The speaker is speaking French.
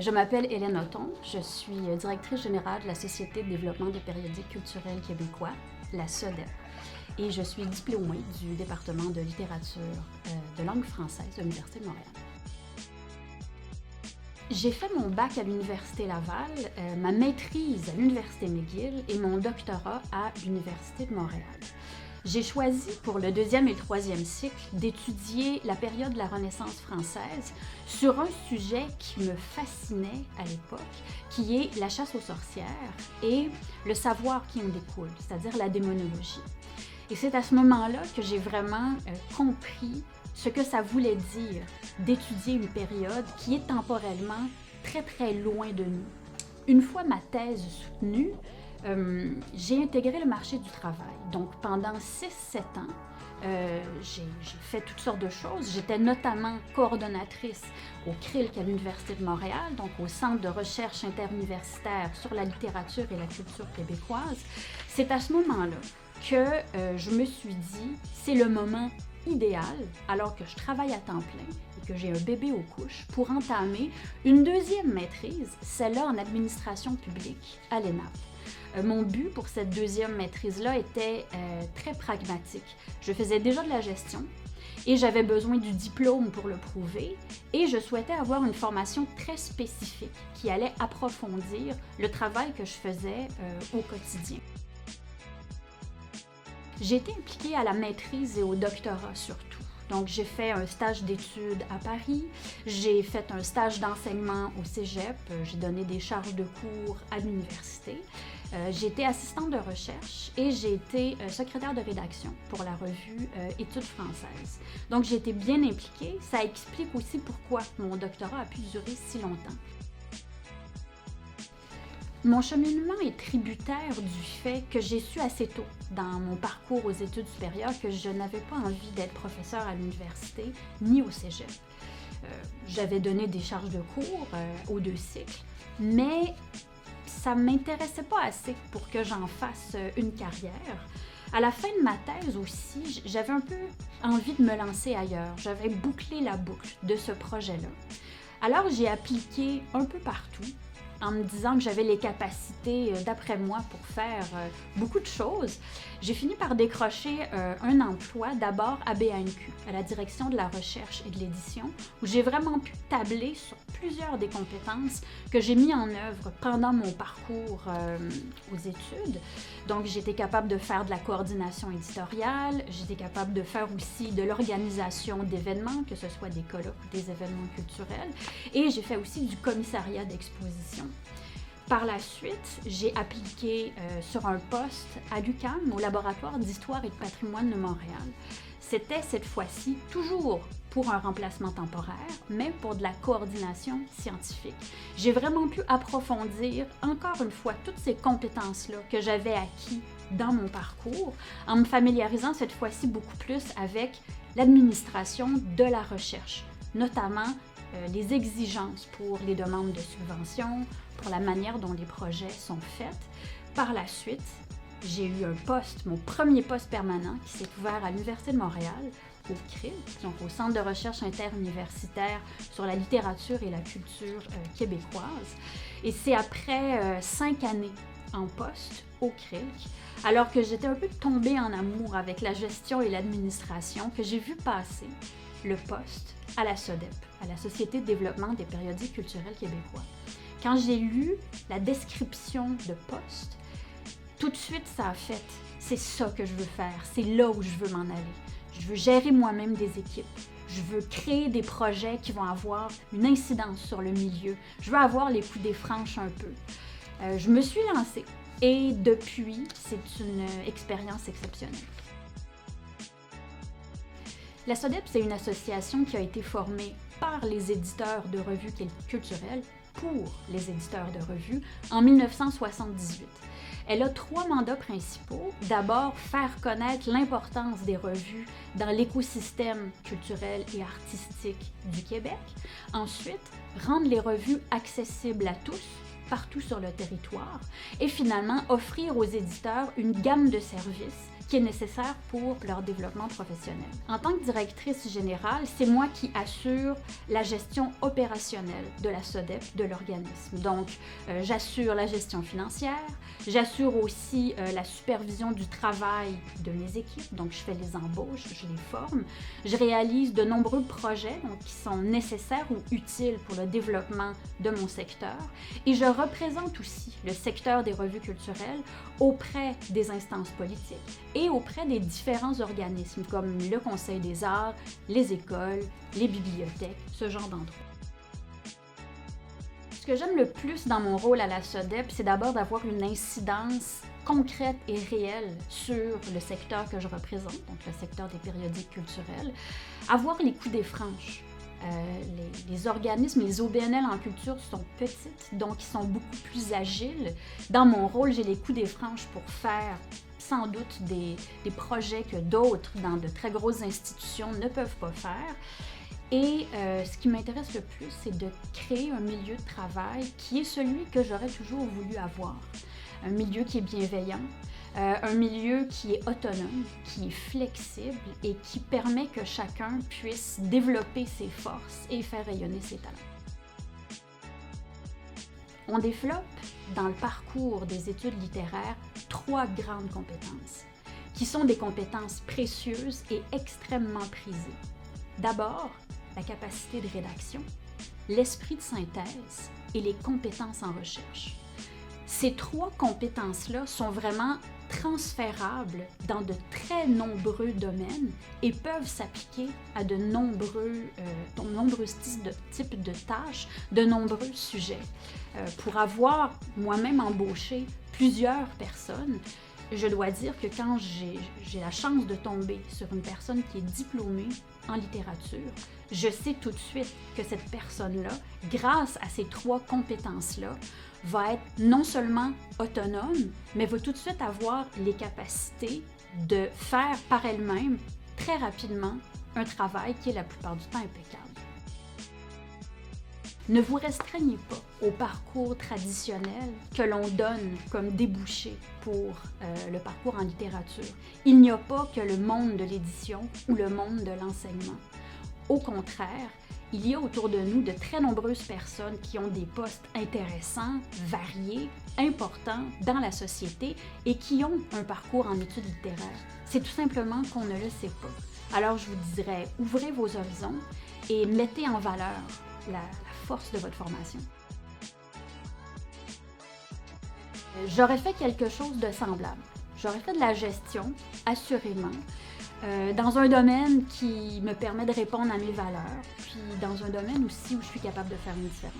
Je m'appelle Hélène Hotton, je suis directrice générale de la Société de développement des périodiques culturels québécois, la SODEP, et je suis diplômée du département de littérature de langue française de l'Université de Montréal. J'ai fait mon bac à l'Université Laval, ma maîtrise à l'Université McGill et mon doctorat à l'Université de Montréal. J'ai choisi pour le 2e et le 3e cycle d'étudier la période de la Renaissance française sur un sujet qui me fascinait à l'époque, qui est la chasse aux sorcières et le savoir qui en découle, c'est-à-dire la démonologie. Et c'est à ce moment-là que j'ai vraiment compris ce que ça voulait dire d'étudier une période qui est temporellement très très loin de nous. Une fois ma thèse soutenue, j'ai intégré le marché du travail. Donc, pendant 6-7 ans, j'ai fait toutes sortes de choses. J'étais notamment coordonnatrice au CRILC à l'Université de Montréal, donc au Centre de recherche interuniversitaire sur la littérature et la culture québécoise. C'est à ce moment-là que je me suis dit, c'est le moment idéal, alors que je travaille à temps plein et que j'ai un bébé aux couches, pour entamer une deuxième maîtrise, celle-là en administration publique à l'ENAP. Mon but pour cette deuxième maîtrise-là était très pragmatique. Je faisais déjà de la gestion et j'avais besoin du diplôme pour le prouver et je souhaitais avoir une formation très spécifique qui allait approfondir le travail que je faisais au quotidien. J'ai été impliquée à la maîtrise et au doctorat surtout. Donc, j'ai fait un stage d'études à Paris, j'ai fait un stage d'enseignement au cégep, j'ai donné des charges de cours à l'université. J'ai été assistante de recherche et j'ai été secrétaire de rédaction pour la revue Études françaises. Donc, j'ai été bien impliquée. Ça explique aussi pourquoi mon doctorat a pu durer si longtemps. Mon cheminement est tributaire du fait que j'ai su assez tôt dans mon parcours aux études supérieures que je n'avais pas envie d'être professeure à l'université ni au cégep. J'avais donné des charges de cours aux 2 cycles, mais ça ne m'intéressait pas assez pour que j'en fasse une carrière. À la fin de ma thèse aussi, j'avais un peu envie de me lancer ailleurs. J'avais bouclé la boucle de ce projet-là. Alors j'ai appliqué un peu partout, en me disant que j'avais les capacités, d'après moi, pour faire beaucoup de choses. J'ai fini par décrocher un emploi, d'abord à BANQ, à la direction de la recherche et de l'édition, où j'ai vraiment pu tabler sur plusieurs des compétences que j'ai mis en œuvre pendant mon parcours aux études. Donc, j'étais capable de faire de la coordination éditoriale, j'étais capable de faire aussi de l'organisation d'événements, que ce soit des colloques ou des événements culturels, et j'ai fait aussi du commissariat d'exposition. Par la suite, j'ai appliqué sur un poste à l'UQAM, au laboratoire d'histoire et de patrimoine de Montréal. C'était cette fois-ci toujours pour un remplacement temporaire, mais pour de la coordination scientifique. J'ai vraiment pu approfondir, encore une fois, toutes ces compétences-là que j'avais acquises dans mon parcours, en me familiarisant cette fois-ci beaucoup plus avec l'administration de la recherche, notamment les exigences pour les demandes de subventions, pour la manière dont les projets sont faits. Par la suite, j'ai eu un poste, mon premier poste permanent qui s'est ouvert à l'Université de Montréal, au CRIL, donc au Centre de recherche interuniversitaire sur la littérature et la culture québécoise. Et c'est après 5 années en poste au CRIL, alors que j'étais un peu tombée en amour avec la gestion et l'administration, que j'ai vu passer le poste à la SODEP, à la Société de développement des périodiques culturels québécois. Quand j'ai lu la description de poste, tout de suite ça a fait, c'est ça que je veux faire, c'est là où je veux m'en aller. Je veux gérer moi-même des équipes, je veux créer des projets qui vont avoir une incidence sur le milieu, je veux avoir les coups des franches un peu. Je me suis lancée et depuis, c'est une expérience exceptionnelle. La SODEP, c'est une association qui a été formée par les éditeurs de revues culturelles pour les éditeurs de revues en 1978. Elle a 3 mandats principaux. D'abord, faire connaître l'importance des revues dans l'écosystème culturel et artistique du Québec. Ensuite, rendre les revues accessibles à tous, partout sur le territoire et finalement offrir aux éditeurs une gamme de services qui est nécessaire pour leur développement professionnel. En tant que directrice générale, c'est moi qui assure la gestion opérationnelle de la SODEP, de l'organisme. Donc, j'assure la gestion financière, j'assure aussi la supervision du travail de mes équipes, donc je fais les embauches, je les forme, je réalise de nombreux projets donc, qui sont nécessaires ou utiles pour le développement de mon secteur et je représente aussi le secteur des revues culturelles auprès des instances politiques et auprès des différents organismes comme le Conseil des arts, les écoles, les bibliothèques, ce genre d'endroits. Ce que j'aime le plus dans mon rôle à la SODEP, c'est d'abord d'avoir une incidence concrète et réelle sur le secteur que je représente, donc le secteur des périodiques culturels, avoir les coups des franches. Les organismes, les OBNL en culture sont petites, donc ils sont beaucoup plus agiles. Dans mon rôle, j'ai les coups des franches pour faire sans doute des projets que d'autres dans de très grosses institutions ne peuvent pas faire. Et ce qui m'intéresse le plus, c'est de créer un milieu de travail qui est celui que j'aurais toujours voulu avoir. Un milieu qui est bienveillant, un milieu qui est autonome, qui est flexible et qui permet que chacun puisse développer ses forces et faire rayonner ses talents. On développe dans le parcours des études littéraires 3 grandes compétences, qui sont des compétences précieuses et extrêmement prisées. D'abord, la capacité de rédaction, l'esprit de synthèse et les compétences en recherche. Ces 3 compétences-là sont vraiment transférables dans de très nombreux domaines et peuvent s'appliquer à de nombreux types de tâches, de nombreux sujets. Pour avoir moi-même embauché plusieurs personnes, je dois dire que quand j'ai la chance de tomber sur une personne qui est diplômée en littérature, je sais tout de suite que cette personne-là, grâce à ces 3 compétences-là, va être non seulement autonome, mais va tout de suite avoir les capacités de faire par elle-même, très rapidement, un travail qui est la plupart du temps impeccable. Ne vous restreignez pas au parcours traditionnel que l'on donne comme débouché pour le parcours en littérature. Il n'y a pas que le monde de l'édition ou le monde de l'enseignement. Au contraire, il y a autour de nous de très nombreuses personnes qui ont des postes intéressants, variés, importants dans la société et qui ont un parcours en études littéraires. C'est tout simplement qu'on ne le sait pas. Alors je vous dirais, ouvrez vos horizons et mettez en valeur la force de votre formation. J'aurais fait quelque chose de semblable. J'aurais fait de la gestion, assurément, dans un domaine qui me permet de répondre à mes valeurs, puis dans un domaine aussi où je suis capable de faire une différence.